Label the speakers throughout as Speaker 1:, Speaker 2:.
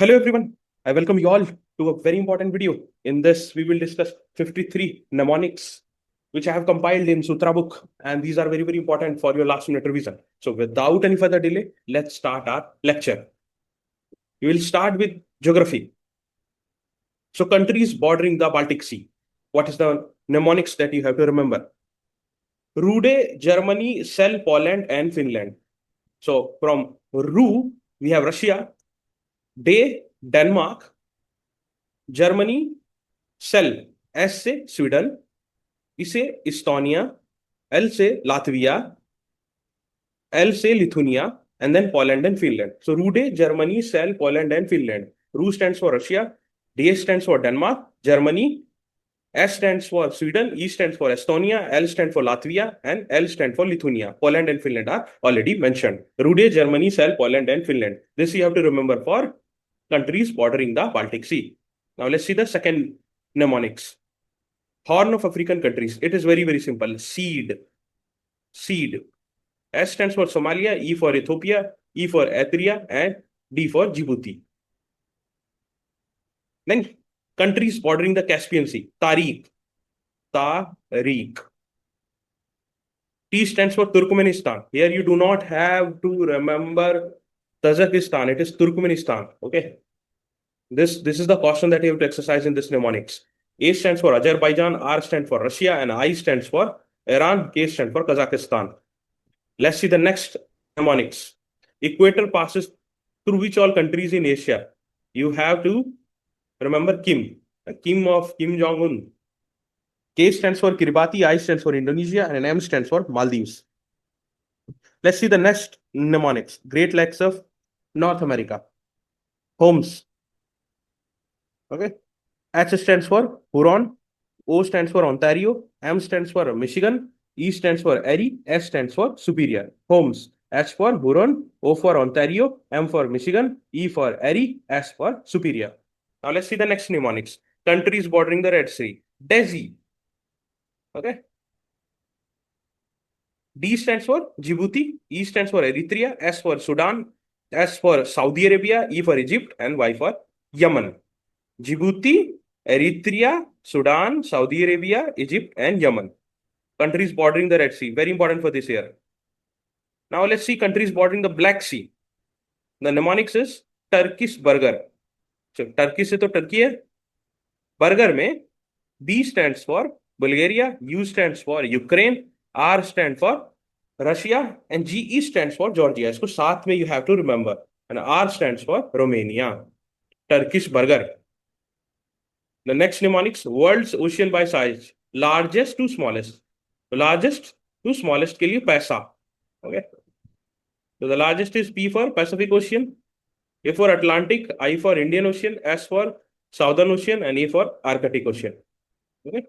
Speaker 1: Hello everyone, I welcome you all to a very important video. In this, we will discuss 53 mnemonics, which I have compiled in Sutra book, and these are very important for your last minute revision. So without any further delay, let's start our lecture. We will start with geography. So countries bordering the Baltic Sea. What is the mnemonics that you have to remember? Rude, Germany, Cell, Poland, and Finland. So from Ru, we have Russia, De, Denmark, Germany, सेल S से Sweden, इसे Estonia, L से Latvia, L से Lithuania, and then Poland and Finland. So RUDE, Germany, CEL, Poland and Finland. RU stands for Russia, D stands for Denmark, Germany, S stands for Sweden, E stands for Estonia, L stands for Latvia, and L stands for Lithuania. Poland and Finland are already mentioned. RUDE, Germany, CEL, Poland and Finland. This you have to remember for countries bordering the Baltic Sea. Now let's see the second mnemonics. Horn of African countries. It is very simple. Seed. S stands for Somalia, E for Ethiopia, E for Eritrea, and D for Djibouti. Then countries bordering the Caspian Sea. TARIK. T stands for Turkmenistan. Here you do not have to remember Tajikistan. It is Turkmenistan. Okay. This is the caution that you have to exercise in this mnemonics. A stands for Azerbaijan, R stands for Russia, and I stands for Iran, K stands for Kazakhstan. Let's see the next mnemonics. Equator passes through which all countries in Asia? You have to remember Kim of Kim Jong-un. K stands for Kiribati, I stands for Indonesia, and M stands for Maldives. Let's see the next mnemonics. Great Lakes of North America. Homes. Okay. H stands for Huron, O stands for Ontario, M stands for Michigan, E stands for Erie, S stands for Superior. Homes. H for Huron, O for Ontario, M for Michigan, E for Erie, S for Superior. Now let's see the next mnemonics. Countries bordering the Red Sea. DESSEY. Okay. D stands for Djibouti, E stands for Eritrea, S for Sudan, S for Saudi Arabia, E for Egypt, and Y for Yemen. Djibouti, Eritrea, Sudan, Saudi Arabia, Egypt, and Yemen. Countries bordering the Red Sea. Very important for this year. Now let's see countries bordering the Black Sea. The mnemonics is Turkish burger. So Turkish से तो Turkey है. Burger में B stands for Bulgaria, U stands for Ukraine, R stands for Russia, and GE stands for Georgia. इसको साथ में you have to remember. And R stands for Romania. Turkish burger. The next mnemonics, world's ocean by size, largest to smallest. The largest to smallest के लिए पैसा. Okay. So the largest is P for Pacific Ocean, A for Atlantic, I for Indian Ocean, S for Southern Ocean, and A for Arctic Ocean. Okay.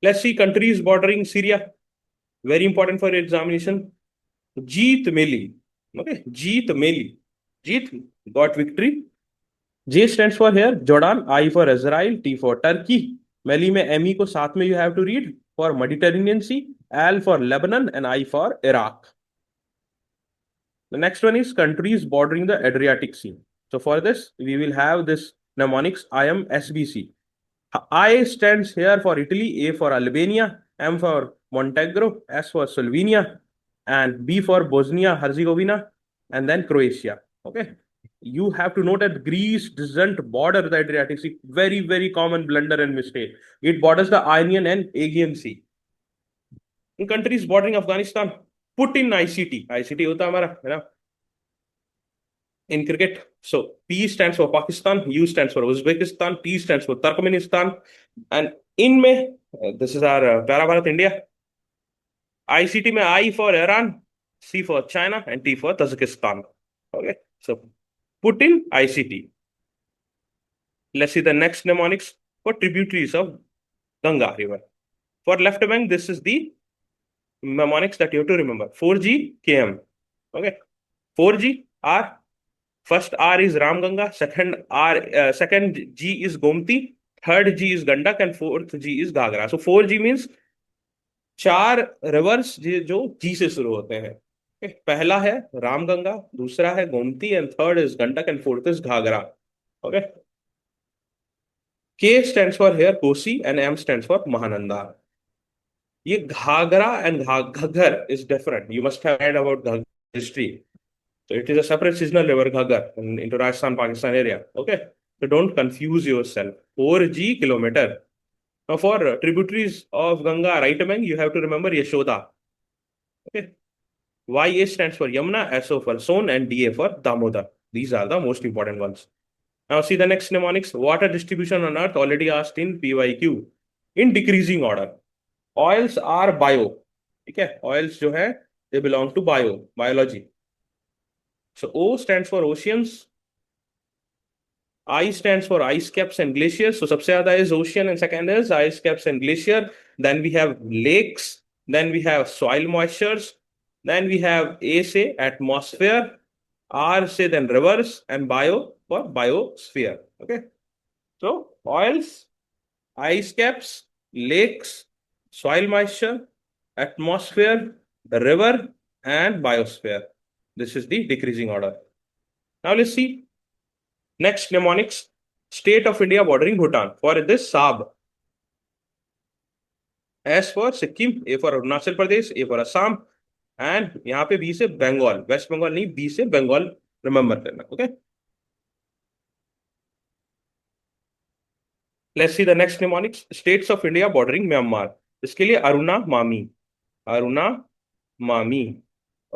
Speaker 1: Let's see countries bordering Syria. Very important for your examination. Jeet MeLI. Okay. Jeet MeLI. Jeet got victory. J stands for here Jordan, I for Israel, T for Turkey. MeLI में ME को साथ में you have to read for Mediterranean Sea, L for Lebanon, and I for Iraq. The next one is countries bordering the Adriatic Sea. So for this, we will have this mnemonics AM SBC. I stands here for Italy, A for Albania, M for Montenegro, S for Slovenia, and B for Bosnia Herzegovina, and then Croatia. Okay. You have to note that Greece doesn't border the Adriatic Sea. Very common blunder and mistake. It borders the Ionian and Aegean Sea. In countries bordering Afghanistan, put in ICT. ICT होता हमारा है ना in cricket. So P stands for Pakistan, U stands for Uzbekistan, T stands for Turkmenistan, and in में this is our Pyara Bharat India. ICT में I for Iran, C for China, and T for Tajikistan. Okay, so put in ICT. Let's see the next mnemonics for tributaries of Ganga river. For left bank, this is the mnemonics that you have to remember. 4G KM. Okay, 4G R. First R is Ramganga. Second G is Gomti. Third G is Gandak, and fourth G is Gagra. So 4G means 4 rivers जो G से शुरू होते हैं. पहला है रामगंगा, दूसरा है Gomti, and third is Gandak, and fourth is Ghaghara. Okay. K stands for here Kosi and M stands for Mahananda. ये Ghaghara and Ghaggar is different. You must have read about Ghaggar history. So it is a separate seasonal river Ghaggar into Rajasthan, Pakistan area. Okay. So don't confuse yourself. 4G kilometer. Now for tributaries of Ganga, right among, you have to remember YaSoDa. Okay. YA stands for Yamuna, SO for Son, and DA for Damodar. These are the most important ones. Now see the next mnemonics. Water distribution on Earth, already asked in PYQ. In decreasing order. Oils are bio. ठीक है. Oils जो है, they belong to biology. So O stands for oceans. I stands for ice caps and glaciers. So सबसे ज़्यादा is ocean and second is ice caps and glacier. Then we have lakes. Then we have soil moistures. Then we have A say atmosphere. R say then rivers, and bio for biosphere. Okay. So oils, ice caps, lakes, soil moisture, atmosphere, the river, and biosphere. This is the decreasing order. Now let's see. Next mnemonics. State of India bordering Bhutan. For this, SAAB. S for Sikkim, A for Arunachal Pradesh, A for Assam, and यहाँ पे B से Bengal. Waste Bengal नहीं, B से Bengal remember करना. Okay. Let's see the next mnemonics. States of India bordering Myanmar. इसके लिए अरुणा मामी. अरुणा मामी.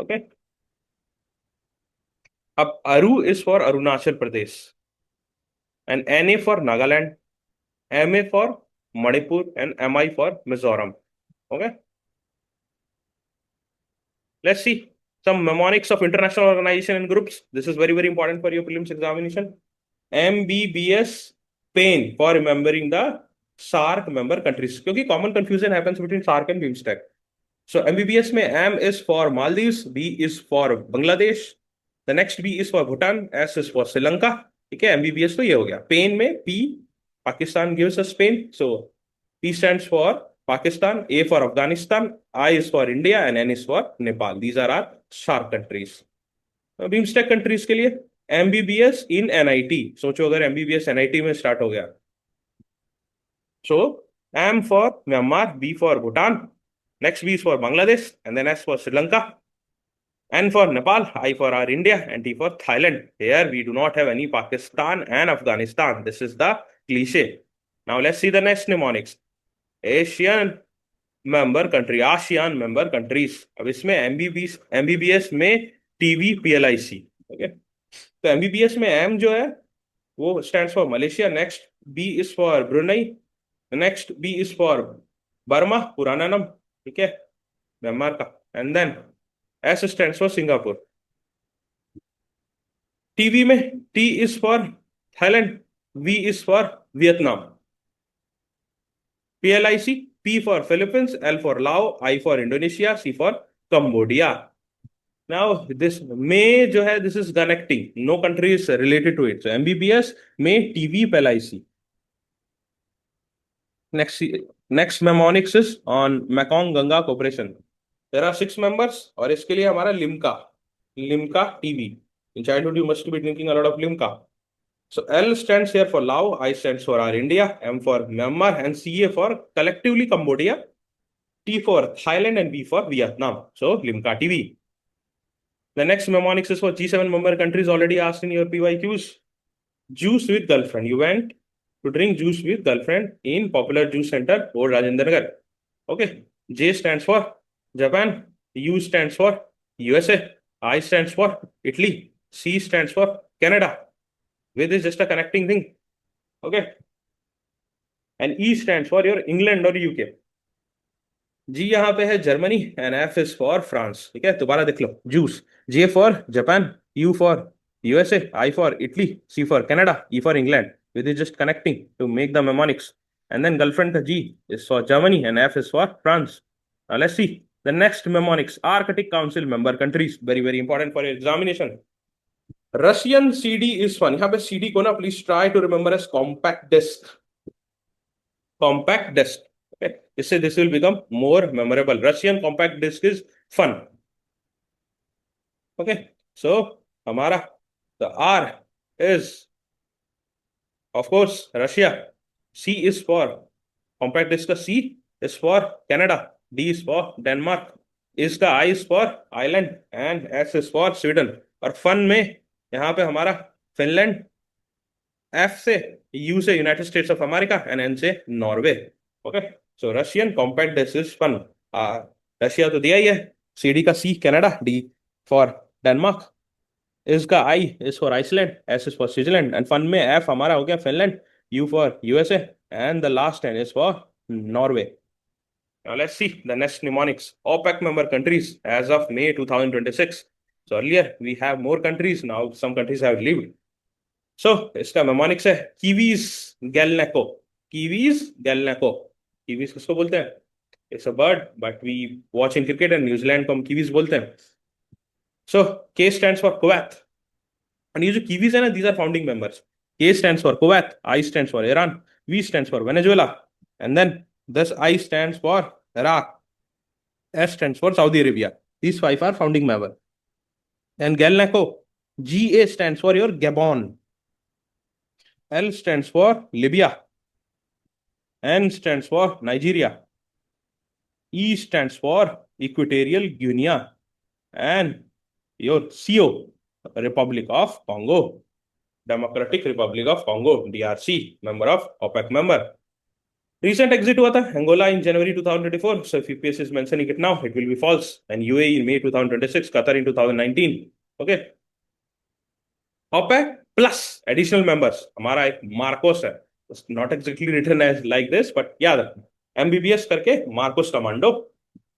Speaker 1: ओके. अब अरु is for Arunachal Pradesh, and NA for Nagaland, MA for Manipur, and MI for Mizoram. Okay. Let's see some mnemonics of international organization and groups. This is very, very important for your prelims examination. MBBS pain for remembering the SAARC member countries, क्योंकि common confusion happens between SAARC and BIMSTEC. So MBBS में M is for Maldives, B is for Bangladesh, the next B is for Bhutan, S is for Sri Lanka. ठीक है. MBBS तो ये हो गया. Pen में P, Pakistan gives us pain, so P stands for Pakistan, A for Afghanistan, I is for India, and N is for Nepal. These are our SAARC countries. BIMSTEC countries के लिए MBBS in NIT. सोचो अगर MBBS NIT में start हो गया. So M for Myanmar, B for Bhutan, next B is for Bangladesh, and then S for Sri Lanka, N for Nepal, I for our India, and T for Thailand. Here we do not have any Pakistan and Afghanistan. This is the cliche. Now let's see the next mnemonics. Asian member country, ASEAN member countries. अब इसमें MBBS में TV PLIC. Okay. तो MBBS में M जो है वो stands for Malaysia. Next B is for Brunei. Next B is for Burma, पुराना नाम. ठीक है, म्यांमार का. And then S stands for Singapore. TV में T is for Thailand, V is for Vietnam. PLIC, P for Philippines, L for Laos, I for Indonesia, C for Cambodia. Now this में जो है, this is connecting. No country is related to it. So MBBS में TV PLIC. Next mnemonics is on Mekong Ganga cooperation. There are 6 members और इसके लिए हमारा Limca TV. In childhood you must be drinking a lot of limca. So L stands here for Laos, I stands for our India, M for Myanmar, and CA for collectively Cambodia, T for Thailand, and B for Vietnam. So limca TV. The next mnemonics is for G7 member countries, already asked in your PYQs. Juice with girlfriend. You went to drink juice with girlfriend in Popular Juice Center, Old Rajendra Nagar. Okay. J stands for Japan, U stands for USA, I stands for Italy, C stands for Canada. With is just a connecting thing. Okay. And E stands for your England or UK. G यहाँ पे है Germany, and F is for France. ठीक है, दोबारा देख लो. Juice. J for Japan, U for USA, I for Italy, C for Canada, E for England. With is just connecting to make the mnemonics. And then girlfriend G is for Germany, and F is for France. Now let's see the next mnemonics. Arctic Council member countries. Very, very important for your examination. Russian CD is fun. यहाँ पे CD को ना please try to remember as compact disc. Compact disc. Okay. इससे this will become more memorable. Russian compact disc is fun. Okay, so हमारा the R is of course Russia, C is for compact disc का C is for Canada, D is for Denmark, इसका I is for island and S is for Sweden. और fun में यहाँ पे हमारा Finland, F से U से United States of America and N से Norway. Okay, so Russian compact disc is fun. Russia तो दिया ही है, सी डी का C Canada, D for Denmark, इसका I is for Iceland, S is for Switzerland and fun में F हमारा हो गया Finland, U for USA and the last N is for Norway. Now let's see the next mnemonics. OPEC member countries as of May 2026. So earlier we have more countries, now some countries have leaved. So इसका mnemonics है Kiwis Galnaco. Kiwis Galnaco. Kiwis किसको बोलते हैं? It's a bird, but we watch in cricket and New Zealand को हम Kiwis बोलते हैं. So K stands for Kuwait. And ये जो Kiwis है ना, these are founding members. K stands for Kuwait, I stands for Iran, V stands for Venezuela, and then this I stands for Iraq, S stands for Saudi Arabia. These five are founding members. And Galnaco, GA stands for your Gabon, L stands for Libya, N stands for Nigeria, E stands for Equatorial Guinea, and your CO, Republic of Congo, Democratic Republic of Congo, DRC, member of OPEC member. Recent exit हुआ था Angola in January 2024. So if UPSC is mentioning it now, it will be false. And UAE in May 2026, Qatar in 2019. Okay. OPEC plus additional members. हमारा एक Marcos है. It's not exactly written as like this, but याद रखना. MBBS करके Marcos commando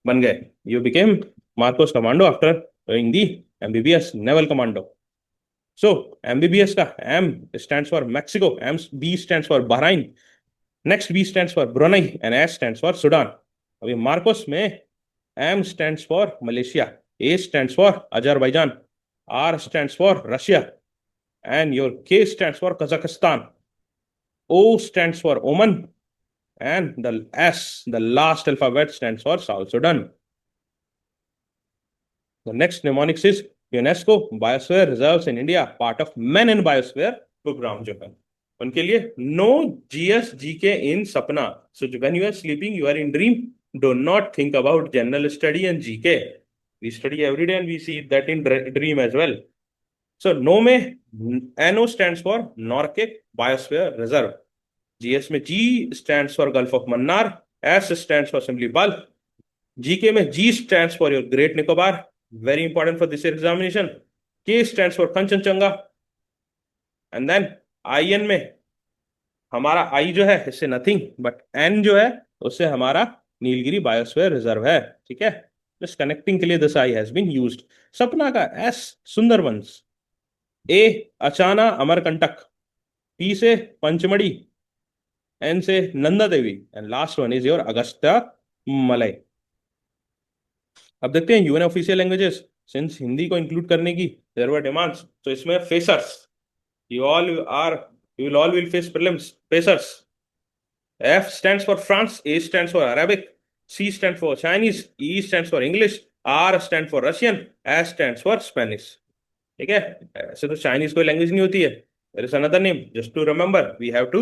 Speaker 1: बन गए. You became Marcos commando after doing the MBBS naval commando. So MBBS का M stands for Mexico, B stands for Bahrain. Next B stands for Brunei and S stands for Sudan. अभी Marcos में M stands for Malaysia, A stands for Azerbaijan, R stands for Russia, and your K stands for Kazakhstan, O stands for Oman, and the S, the last alphabet, stands for South Sudan. The next mnemonics is UNESCO Biosphere Reserves in India, part of Men in Biosphere program जो है उनके लिए no GS GK in sapna. So when you are sleeping you are in dream, do not think about general study and GK. We study every day and we see that in dream as well. So no में NO stands for Nokrek biosphere reserve, GS में G stands for gulf of Mannar, S stands for Simlipal, GK में G stands for your great Nicobar, very important for this examination, K stands for Kanchenjunga, and then IN में हमारा आई जो है इससे nothing, but N जो है उससे हमारा नीलगिरी बायोस्फीयर रिजर्व है. ठीक है, जस्ट कनेक्टिंग के लिए this I has been used. Sapna का एस सुंदरबंस, ए अचाना अमरकंटक, पी से पंचमढ़ी, एन से Nanda Devi, and last one is your Agasthyamalai. अब देखते हैं UN official languages. Since Hindi को इंक्लूड करने की देयर वर डिमांड्स, तो इसमें फेसर्स, you will all will face prelims. Pacers. F stands for France, A stands for Arabic, C stands for Chinese, E stands for English, R stands for Russian, S stands for Spanish. ठीक है, ऐसे तो Chinese कोई language नहीं होती है. There is another name. Just to remember, we have to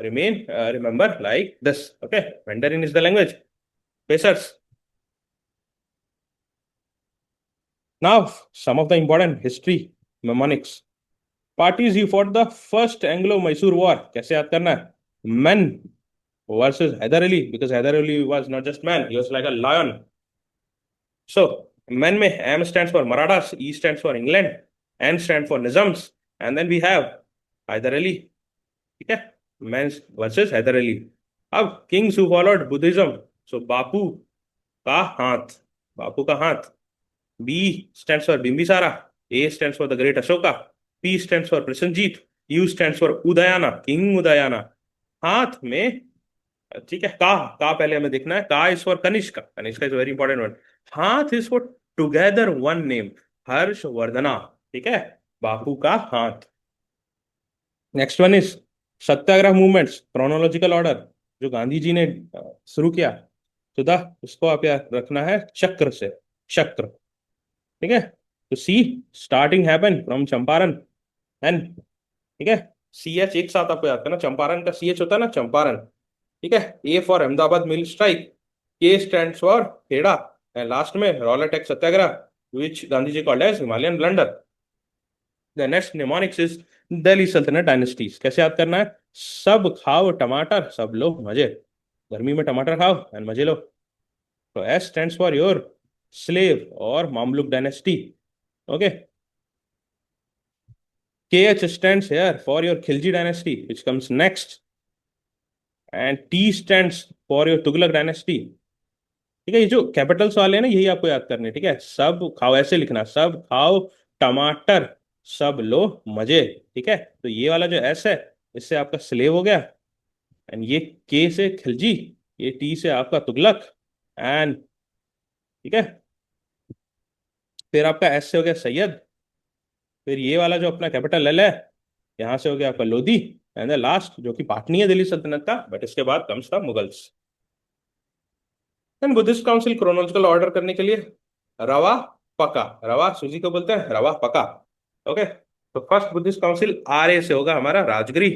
Speaker 1: remember like this. Okay, Mandarin is the language. Pacers. Now, some of the important history mnemonics. Parties who fought the first Anglo-Mysore War. कैसे याद करना है? Men versus Hyder Ali, because Hyder Ali was not just man, he was like a lion. So men में M stands for Marathas, E stands for England, N stands for Nizams, and then we have Hyder Ali. ठीक है, men versus Hyder Ali. अब kings who followed Buddhism. So बापू का हाथ, बापू का हाथ. B stands for Bimbisara, A stands for the Great Ashoka, P stands for Prasenjit, U stands for Udayana, King Udayana. हाथ में, ठीक है, का पहले हमें देखना है. का is for Kanishka, Kanishka is very important one. Haath is for together one name, Harshavardhana. ठीक है, बापू का हाथ. Next one is satyagraha movements, chronological order जो गांधी जी ने शुरू किया. तो उसको आप याद रखना है चक्र से, चक्र. ठीक है, तो see starting happen from Champaran and, ठीक है, सी एच एक साथ आपको याद करना, चंपारण का सी एच होता है ना, चंपारण, ठीक है। A for Ahmedabad mill strike, K stand for Kheda, and last में Rowlatt act satyagraha which Gandhi ji called as Himalayan blunder. The next mnemonics is Delhi Sultanate dynasties. कैसे याद करना है? सब खाओ टमाटर, सब लो मजे। गर्मी में टमाटर खाओ एंड मजे लो। तो S stands for your slave और Mamluk dynasty, okay. KH stands here for your Khilji dynasty, which comes next, and T stands for your Tughlaq dynasty। ठीक है, ये जो कैपिटल्स वाले हैं ना, यही आपको याद करने, ठीक है। सब खाओ, ऐसे लिखना, सब खाओ टमाटर, सब लो मजे, ठीक है। तो ये वाला जो एस है, इससे आपका स्लेव हो गया, एंड ये के से खिलजी, ये टी से आपका तुगलक, एंड ठीक है, फिर आपका एस से हो गया सैयद, फिर ये वाला जो अपना कैपिटल एल है, यहां से हो गया आपका लोधी, एंड द लास्ट जो कि पाटनी है दिल्ली सल्तनत का, बट इसके बाद comes the Mughals. And Buddhist council chronological order करने के लिए रवा पका, रवा सूजी को बोलते हैं, रवा पका, ओके। तो first Buddhist council R A से होगा हमारा Rajgiri,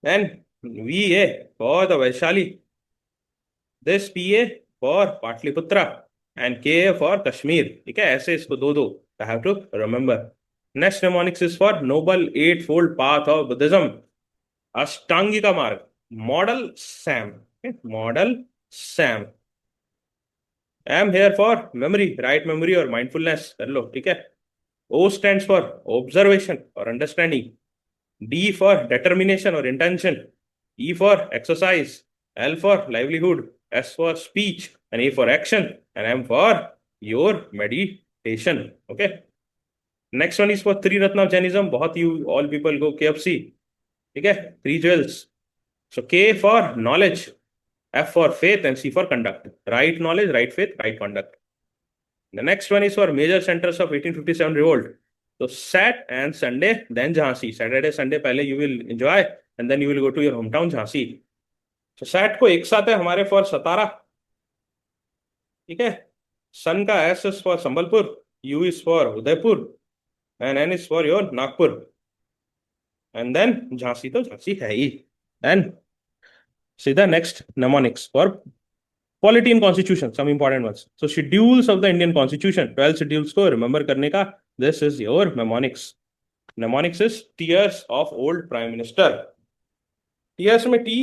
Speaker 1: and V A for the Vaishali, this P A for Pataliputra, and K A for Kashmir, ठीक है। ऐसे इसको दो दो I have to remember. Next mnemonics is for noble eight fold path of Buddhism, Ashtangika Marg, model Sam, model Sam. M here for memory, right memory और mindfulness कर लो, ठीक है। ओ स्टैंड्स फॉर ऑब्जर्वेशन और अंडरस्टैंडिंग, डी फॉर डिटर्मिनेशन और intention, E for exercise, L for livelihood, S for speech, and A for action, and M for your meditation, okay. Next one is for three Ratna of Jainism, बहुत you all people go KFC, ठीक है, three jewels. सो के for knowledge, F for faith, and C for conduct. Right knowledge, right faith, right conduct. The next one is for major centers of 1857 revolt. So Sat and Sunday, then Jhansi. Saturday, Sunday पहले you will enjoy, and then you will go to your hometown Jhansi. So Sat को एक साथ है हमारे for सतारा, ठीक है। Sun का S is for Sambalpur, U is for Udaipur, and N is for your Nagpur, and then Jhansi तो झांसी है ही। Then सीधा next mnemonics for Polity and Constitution, some important ones. So schedules of the Indian Constitution, 12 schedules को remember करने का, this is your mnemonics. Mnemonics is tiers of old Prime Minister. Tiers में T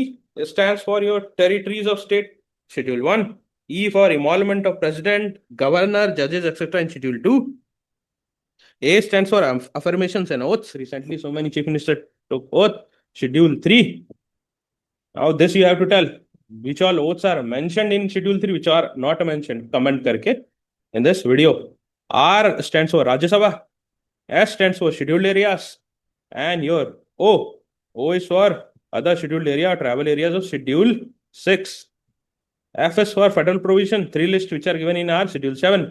Speaker 1: stands for your territories of state, Schedule 1. E for emolument of President, Governor, Judges, etc. in Schedule 2. A stands for affirmations and oaths. Recently, so many chief ministers took oath, Schedule 3. Now this you have to tell which all oaths are mentioned in Schedule 3, which are not mentioned. Comment करके in this video. R stands for Rajya Sabha, S stands for scheduled areas, and your O is for other scheduled area, travel areas of Schedule 6. F is for federal provision, 3 lists which are given in our Schedule 7.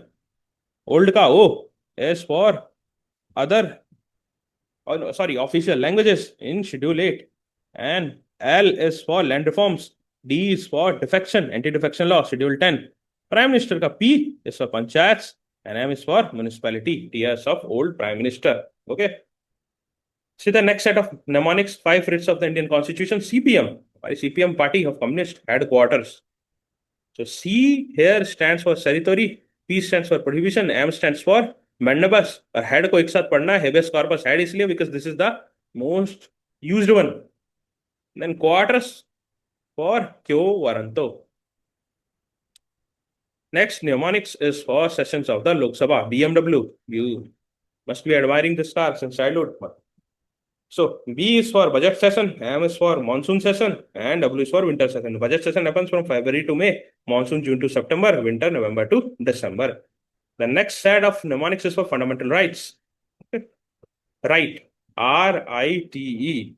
Speaker 1: Old का O is for other, official languages in Schedule 8, and L is for land reforms, D is for defection, anti-defection law, Schedule 10. Prime Minister का P is for panchayats, and M is for municipality, tiers of old Prime Minister. Okay. See the next set of mnemonics, 5 writs of the Indian Constitution. CPM, CPM Party of Communist Headquarters. So C here stands for territory, P stands for prohibition, M stands for mandamus, और head को एक साथ पढ़ना है, habeas corpus head इसलिए because this is the most used one. Then quarters for Kyo Varanto. Next mnemonics is for sessions of the Lok Sabha, BMW. You must be admiring this car since childhood. So B is for budget session, M is for monsoon session, and W is for winter session. Budget session happens from February to May, monsoon June to September, winter November to December. The next set of mnemonics is for fundamental rights. Right, RITE.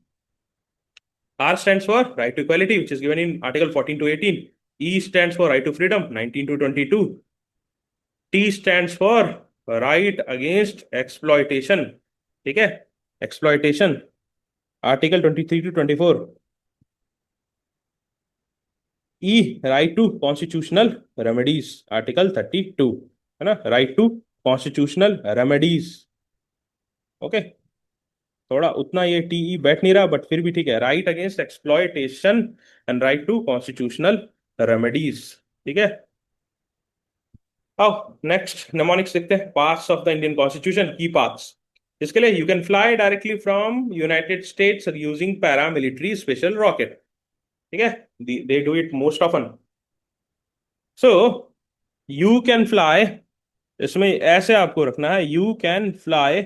Speaker 1: R stands for right to equality, which is given in Article 14 to 18. E stands for right to freedom, 19 to 22. T stands for right against exploitation. ठीक है, exploitation, Article 23 to 24. E right to constitutional remedies, Article 32, है ना, right to constitutional remedies. Okay, थोड़ा उतना ये TE बैठ नहीं रहा, बट फिर भी ठीक है। Right against exploitation and right to constitutional remedies. ठीक है। अब नेक्स्ट निमोनिक्स देखते हैं। Parts of the Indian constitution, की पार्ट्स। इसके लिए you can fly directly from United States using paramilitary special rocket. ठीक है, they do it most often. So you can fly, इसमें ऐसे आपको रखना है, यू कैन फ्लाई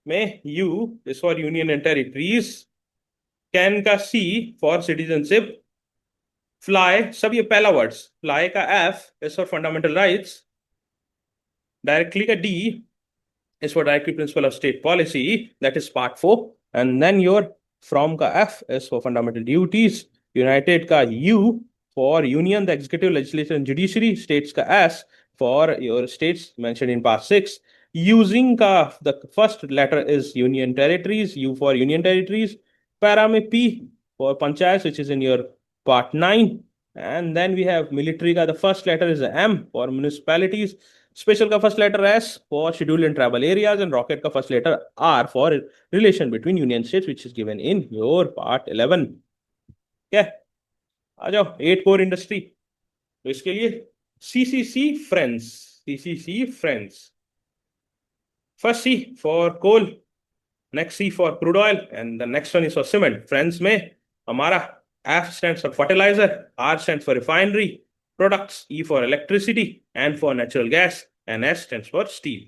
Speaker 1: में U is for union and territories, can का सी फॉर सिटीजनशिप, फ्लाई सब ये पहला वर्ड्स, फ्लाई का F is for fundamental rights, directly का D is for directive principle of state policy, that is part 4. And then your from ka F is for fundamental duties, United ka U for union, the executive, legislature and judiciary, states ka S for your states mentioned in part 6. Using ka the first letter is union territories, U for union territories, para mein P for panchayats, which is in your part 9. And then we have military ka the first letter is M for municipalities, special का first letter S for scheduled and tribal areas, and rocket का first letter R for relation between union states, which is given in your part 11। क्या, आ जाओ 8 core industry. तो इसके लिए C C C friends, C C C friends, first C for coal, next C for crude oil, and the next one is for cement. Friends में हमारा F stands for fertiliser, R stands for refinery products, E for electricity, N for natural gas, and S stands for steel.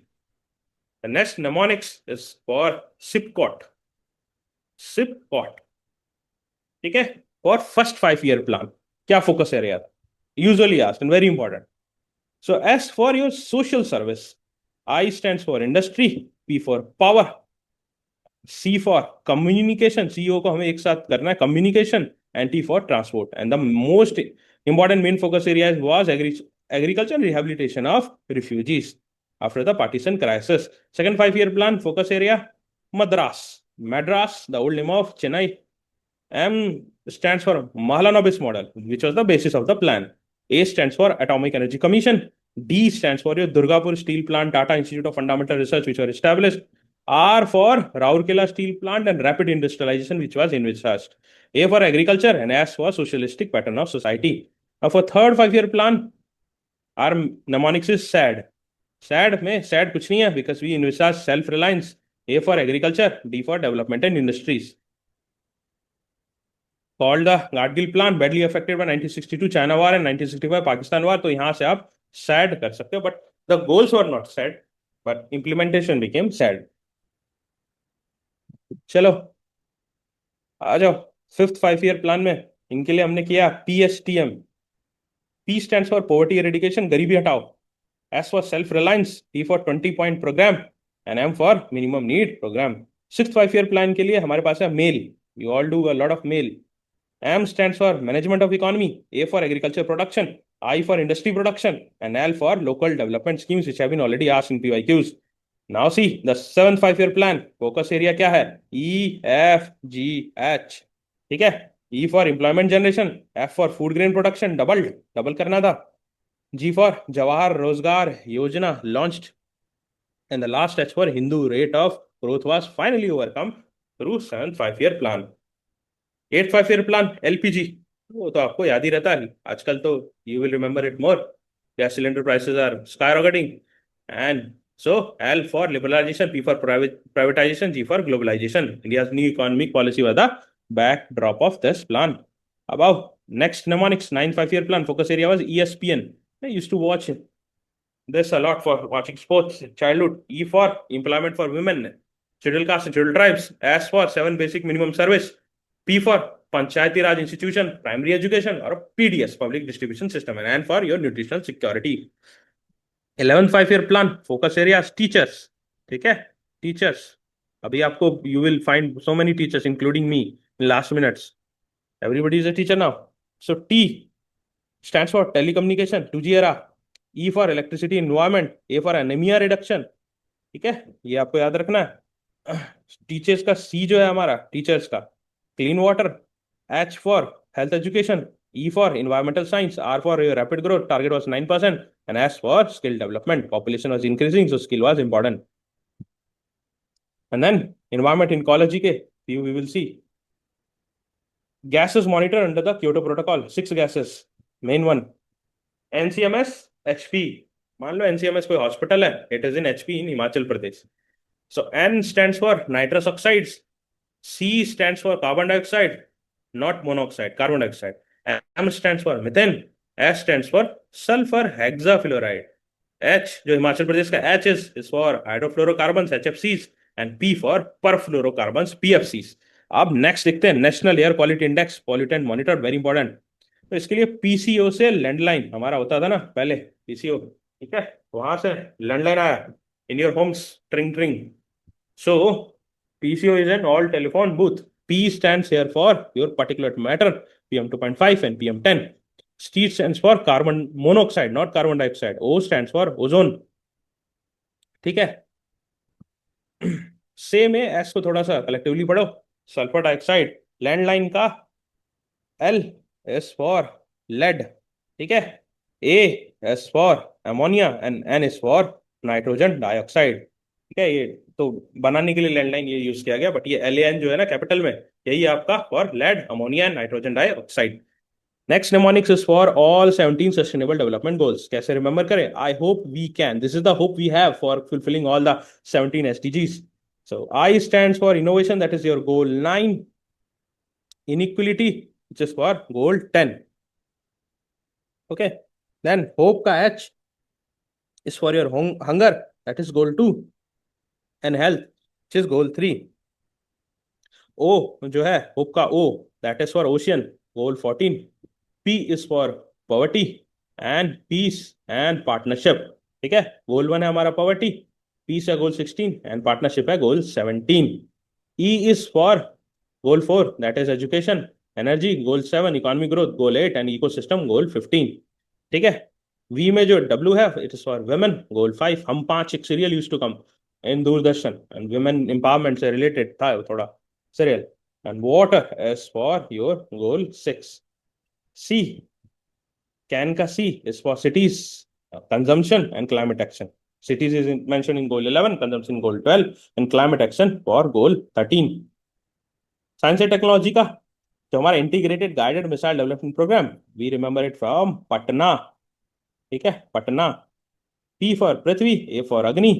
Speaker 1: The next mnemonics is for SIPCOT. SIPCOT. ठीक है, for first 5-year plan. क्या focus area था? Usually asked and very important. So S for your social service, I stands for industry, P for power, C for communication, CO को हमें एक साथ करना है, communication, and T for transport. And the most important main focus areas was agriculture and rehabilitation of refugees after the partition crisis. Second 5-year plan focus area, Madras, the old name of Chennai. M stands for Mahalanobis model, which was the basis of the plan. A stands for Atomic Energy Commission. D stands for your Durgapur Steel Plant, Tata Institute of Fundamental Research, which were established. R for Rourkela Steel Plant and Rapid Industrialization, which was envisaged. A for agriculture, and S for socialistic pattern of society. Now for third 5-year plan, our mnemonics is SAD. SAD में SAD कुछ नहीं है, because we envisage self-reliance. A for agriculture, D for development and industries. Called the Gargil plan, badly affected by 1962 China war and 1965 Pakistan war. तो यहाँ से आप SAD कर सकते हो, but the goals were not SAD, but implementation became SAD. चलो आ जाओ fifth 5-year plan में। इनके लिए हमने किया PSTM. P stands for poverty eradication, गरीबी हटाओ, S for self reliance, T for 20-point program, and M for minimum need program. Sixth 5-year plan के लिए हमारे पास है MEL. We all do a lot of MEL. M stands for management of economy, A for agriculture production, I for industry production, and L for local development schemes, which have been already asked in PYQs. Now see the seventh 5-year plan. Focus area क्या है? E, F, G, H. ठीक है, E for employment generation, F for food grain production, double करना था, G for Jawahar Rozgar Yojana launched, and the last H for Hindu rate of growth was finally overcome through 7th 5-year plan. 8th 5-year plan LPG, वो तो आपको याद ही रहता है आजकल, तो you will remember it more. Gas cylinder prices are skyrocketing, and so L for liberalization, P for privatization, G for globalization. India's new economic policy was the backdrop of this plan. Above, next mnemonics 9th 5-year plan focus area was ESPN. I used to watch this a lot for watching sports in childhood. E for employment for women, scheduled caste and scheduled tribes. S for 7 basic minimum service. P for Panchayati Raj institution, primary education, or PDS, public distribution system, and N for your nutritional security. 11th 5-year plan focus areas teachers. ठीक है, teachers. अभी आपको you will find so many teachers including me in last minutes. Everybody is a teacher now. So T stands for telecommunication, 2G era. E for electricity environment, A for anemia reduction. ठीक है, ये आपको याद रखना है। Teachers का C जो है हमारा टीचर्स का, clean water, H for health education, E for environmental science, R for rapid growth, target was 9%, and S for skill development. Population was increasing, so skill was important. And then environment ecology ke we will see. Gases monitored under the Kyoto Protocol. 6 gases. Main one. NCMS, HP. मान लो NCMS कोई hospital है. It is in HP in Himachal Pradesh. So N stands for nitrous oxides. C stands for carbon dioxide, not monoxide, carbon dioxide. M stands for methane. S stands for sulfur hexafluoride. H, जो हिमाचल प्रदेश का H is for hydrofluorocarbons, HFCs, and P for perfluorocarbons, PFCs. अब next देखते हैं national air quality index, pollutant monitor, very important. तो इसके लिए PCO से landline हमारा होता था ना पहले, पीसीओ, ठीक है, वहां से लैंडलाइन आया in your homes, tring tring. So PCO is an all telephone booth. P stands here for your particulate matter, PM 2.5 and PM 10. C stands for carbon monoxide, not carbon dioxide. O stands for ozone. ठीक है. Same है, S को थोड़ा सा collectively पढ़ो. Sulphur dioxide, landline का L is for lead, ठीक है. A is for ammonia and N is for nitrogen dioxide. ठीक है, ये तो बनाने के लिए लैंडलाइन ये यूज किया गया, बट ये LAN जो है ना कैपिटल में, यही आपका for lead, ammonia and nitrogen dioxide. Next mnemonics is for all 17 sustainable development goals. कैसे रिमेंबर करें? I hope we can. This is the hope we have for fulfilling all the 17 SDGs. So I stands for innovation, that is your goal 9. Inequality, which is for goal 10. Okay. Then hope का H is for your hunger, that is goal 2. And health, which is goal 3. O जो है hope का O, that is for ocean, goal 14. P is for poverty and peace and partnership. ठीक है, गोल 1 है हमारा poverty, peace है गोल 16 and partnership है गोल 17. E is for goal 4, that is education, energy, goal 7, economic growth, goal 8 and ecosystem, goal 15. ठीक है. V में जो W है, it is for women, goal 5. हम 5 एक serial used to come in Doordarshan and women empowerment से related था थोड़ा serial. And water is for your goal 6. C, can का C is for cities, consumption and climate action. Cities is mentioned in goal 11, consumption in goal 12 and climate action for goal 13. Science and technology का जो हमारा integrated guided missile development programme, we remember it from Patna. ठीक है, Patna. P for Prithvi, A for Agni.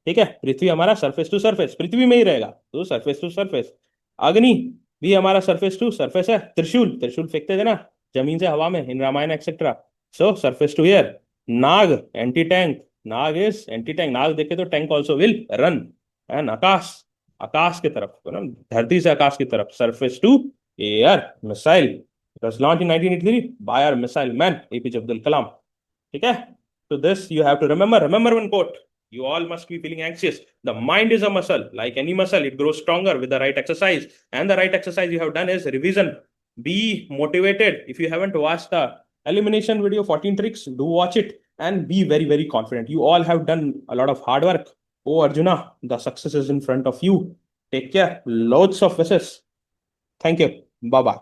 Speaker 1: ठीक है, पृथ्वी हमारा surface to surface, पृथ्वी में ही रहेगा तो सरफेस टू सरफेस. अग्नि भी हमारा सरफेस टू सरफेस है. त्रिशूल, त्रिशूल फेंकते थे ना जमीन से हवा में in Ramayan etcetera, so surface to air. Nag, anti tank, Nag is anti tank, Nag देखे तो tank also will run. And Akash, आकाश की तरफ, धरती से आकाश की तरफ, surface to air missile. It was launch in 1983 by our missile man APJ Abdul Kalam. ठीक है, so this you have to remember one quote. You all must be feeling anxious. The mind is a muscle. Like any muscle, it grows stronger with the right exercise. And the right exercise you have done is revision. Be motivated. If you haven't watched the elimination video 14 tricks, do watch it and be very, very confident. You all have done a lot of hard work. Oh Arjuna, the success is in front of you. Take care. Loads of wishes. Thank you. Bye-bye.